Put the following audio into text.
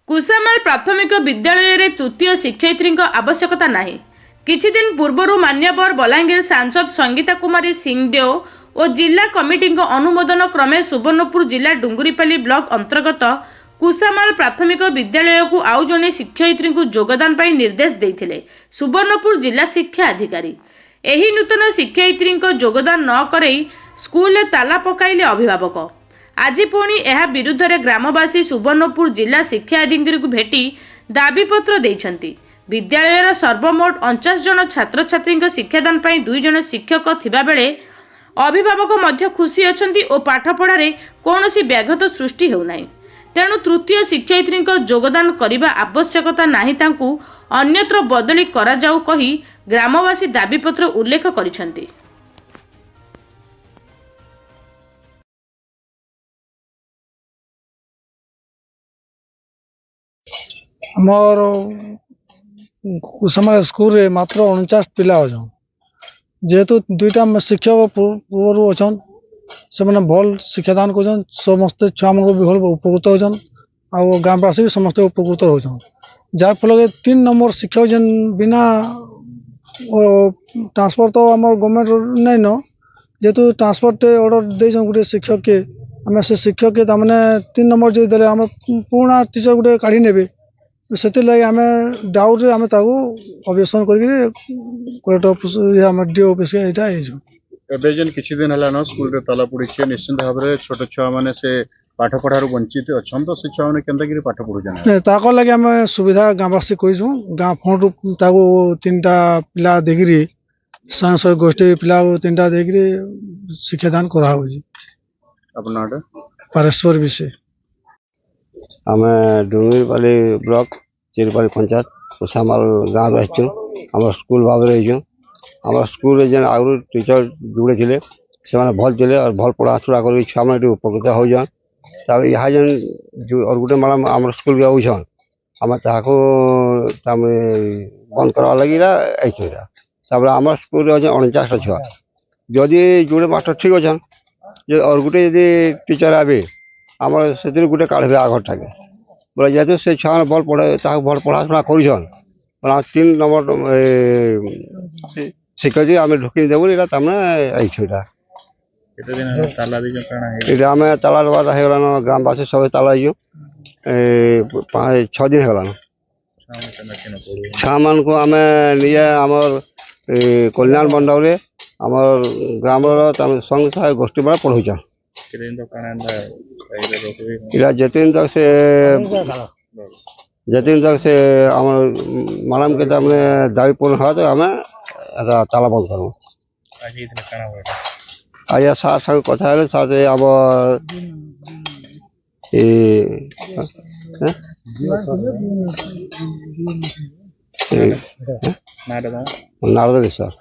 कुसामाल प्राथमिक विद्यालय रे तृतीय शिक्षयित्री आवश्यकता नाही। किछि दिन पूर्व मान्यवर बलांगीर सांसद संगीता कुमारी सिंहदेव और जिला कमिटी अनुमोदन क्रमे सुवर्णपुर जिला डुंगुरीपाली ब्लॉक अंतर्गत कुसामाल प्राथमिक विद्यालय को आउ जने शिक्षयित्री को योगदान पाई निर्देश देथिले सुवर्णपुर जिला शिक्षा अधिकारी। एही नूतन शिक्षयित्री योगदान न करई स्कूल ताला पकाइले अभिभावक। आज पुणी यह विरुद्ध में ग्रामवासी सुवर्णपुर जिला शिक्षा अधिकारी को भेटी दाबीपत्र देइछंती। विद्यालयर सर्वमोट 49 जन छात्र छात्री शिक्षादान पाई 2 जन शिक्षक थिबा बेले अभिभावक मध्य खुशी अछंती और पाठपढ़ारे कौनसी व्याघात सृष्टि हेउनाई। तेणु तृतीय शिक्षयित्री योगदान करने आवश्यकता नहीं तांकु अन्यत्र बदली करा जाऊ कही ग्रामवासी दाबीपत्र उल्लेख करिछंती। आमर कुसुमा स्कूल रे मात्र 49 पिला अछन। जेहेतु दुईटा शिक्षक पूर्व अछन से माने भल शिक्षादान करछन। समस्त छुआ मन भी भल उपकृत होछन आ गांववासी भी समस्त उपकृत होछन। जार फल 3 नंबर शिक्षक जन बिना ट्रांसफर तो आमर गवर्नमेंट नै न। जेहेतु ट्रांसफर ऑर्डर देछन गुटे शिक्षक के हमें से शिक्षक के तामने 3 नंबर जो देले हम पुराना टीचर गुटे काढी नेबे से आम डाउट आम अब्जेक्शन कर किछि दिन हला न स्कूल रे ताला पड़ी निश्चिंत भाव में छोट छुआ माने से पाठ पढ़ार वंचित अच्छा तो से छुआ मैंने केनता पाठ पढ़ुछन लगे आम सुविधा गाँववासी कर गाँ फंड रू 3टा पिला देखिरी स्वयं सहायक गोष्ठी पिला 3टा देखिरी शिक्षादान करा पारेश्वर विषय आम डुंगरीपाली ब्लॉक चिरपाली पंचायत कुसामाल गाँव रही आम स्कूल भाव आम स्कूल जेन आगु टीचर जुड़े थे से भल थे और भल पढ़ाशुड़ा कर छुआ मैंने उपकृत होन। यहाँ जेन और गोटे मैडम आम स्कूल के आउन आम बंद करवा लगे आम स्कूल 49 छुआ जदि जोड़े मास्टर ठीक अच्छे और गोटे टीचर आए आम से गोटे काढ़े आघटा के बोले जेहतु से छुआ भल पढ़े भल पढ़ाशुना कर 3 नंबर शिक्षक आम ढुकी देवु यहाँ आम ताला होगलान ग्रामवासी सब ताला 6 दिन होगलान। छुआ मान को आम निजे आमर कल्याण मंडल आम ग्राम संघ सहायक गोष्ठी में पढ़ुचा जतिन तक से आम मैडम के दाबी पूर्ण हुआ तो आम ताला बंद करूँ। आज सार संग कथा साथ आम नारद विश्वास